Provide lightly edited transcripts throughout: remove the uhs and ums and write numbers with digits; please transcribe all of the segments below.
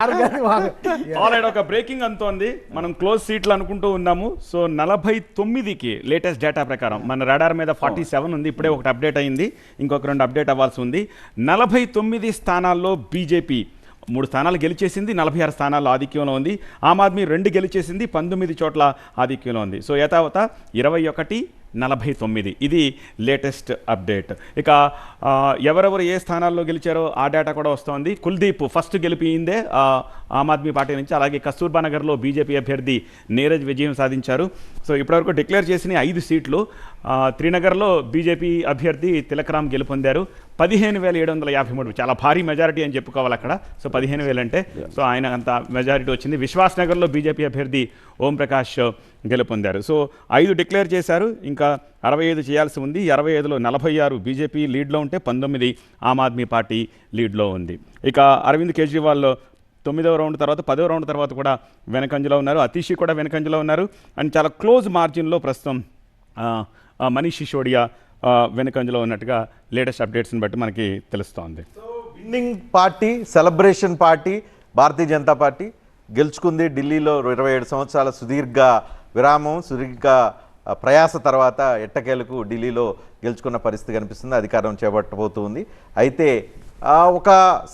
Already ఒక breaking అంతోంది. మనం close సీట్లు అనుకుంటూ ఉన్నాము. సో 49కి లేటెస్ట్ డేటా ప్రకారం మన రాడార్ మీద 47 ఉంది. ఇప్పుడే ఒకటి అప్డేట్ అయింది, ఇంకొక 2 అప్డేట్ అవ్వాల్సి ఉంది. 49 స్థానాల్లో బీజేపీ 3 స్థానాలు గెలిచేసింది, 46 స్థానాల్లో ఆధిక్యంలో ఉంది. ఆమ్ ఆద్మీ 2 గెలిచేసింది, 19 చోట్ల ఆధిక్యంలో ఉంది. సో యథావత 21-49 ఇది లేటెస్ట్ అప్డేట్. ఇక ఎవరెవరు ఏ స్థానాల్లో గెలిచారో ఆ డేటా కూడా వస్తోంది. కుల్దీప్ ఫస్ట్ గెలిపిందే ఆమ్ ఆద్మీ పార్టీ నుంచి. అలాగే కస్తూర్బా నగర్లో బీజేపీ అభ్యర్థి నీరజ్ విజయం సాధించారు. సో ఇప్పటివరకు డిక్లేర్ చేసిన 5 సీట్లు. త్రినగర్లో బీజేపీ అభ్యర్థి తిలకరామ్ గెలుపొందారు. 15,753, చాలా భారీ మెజారిటీ అని చెప్పుకోవాలి అక్కడ. సో 15,000 అంటే సో ఆయన అంత మెజారిటీ వచ్చింది. విశ్వాస్ నగర్లో బీజేపీ అభ్యర్థి ఓం ప్రకాష్ గెలుపొందారు. సో 5 డిక్లేర్ చేశారు, ఇంకా 65 చేయాల్సి ఉంది. 65లో 46 బీజేపీ లీడ్లో ఉంటే 19 ఆమ్ ఆద్మీ పార్టీ లీడ్లో ఉంది. ఇక అరవింద్ కేజ్రీవాల్ 9వ రౌండ్ తర్వాత 10వ రౌండ్ తర్వాత కూడా వెనకంజలో ఉన్నారు. అతీషి కూడా వెనకంజలో ఉన్నారు. అండ్ చాలా క్లోజ్ మార్జిన్లో ప్రస్తుతం మనీష్ సిసోడియా వెనకంజలో ఉన్నట్టుగా లేటెస్ట్ అప్డేట్స్ని బట్టి మనకి తెలుస్తోంది. Winnowing party, celebration party Bharatiya Janata party గెలుచుకుంది. ఢిల్లీలో 27 సంవత్సరాల సుదీర్ఘ విరామం, సుదీర్ఘ ప్రయాస తర్వాత ఎట్టకేలకు ఢిల్లీలో గెలుచుకున్న పరిస్థితి కనిపిస్తుంది. అధికారం చేపట్టబోతుంది. అయితే ఒక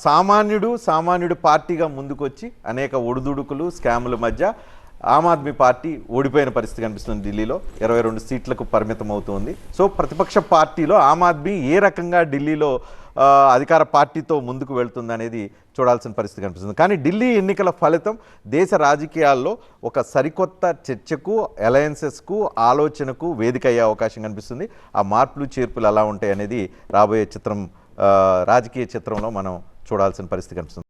సామాన్యుడు పార్టీగా ముందుకొచ్చి అనేక ఒడిదుడుకులు, స్కాముల మధ్య ఆమ్ ఆద్మీ పార్టీ ఓడిపోయిన పరిస్థితి కనిపిస్తుంది. ఢిల్లీలో 22 సీట్లకు పరిమితం అవుతుంది. సో ప్రతిపక్ష పార్టీలో ఆమ్ ఆద్మీ ఏ రకంగా ఢిల్లీలో అధికార పార్టీతో ముందుకు వెళ్తుంది అనేది చూడాల్సిన పరిస్థితి కనిపిస్తుంది. కానీ ఢిల్లీ ఎన్నికల ఫలితం దేశ రాజకీయాల్లో ఒక సరికొత్త చర్చకు, అలయన్సెస్కు, ఆలోచనకు వేదిక అయ్యే అవకాశం కనిపిస్తుంది. ఆ మార్పులు చేర్పులు ఎలా ఉంటాయి అనేది రాబోయే రాజకీయ చిత్రంలో మనం చూడాల్సిన పరిస్థితి కనిపిస్తుంది.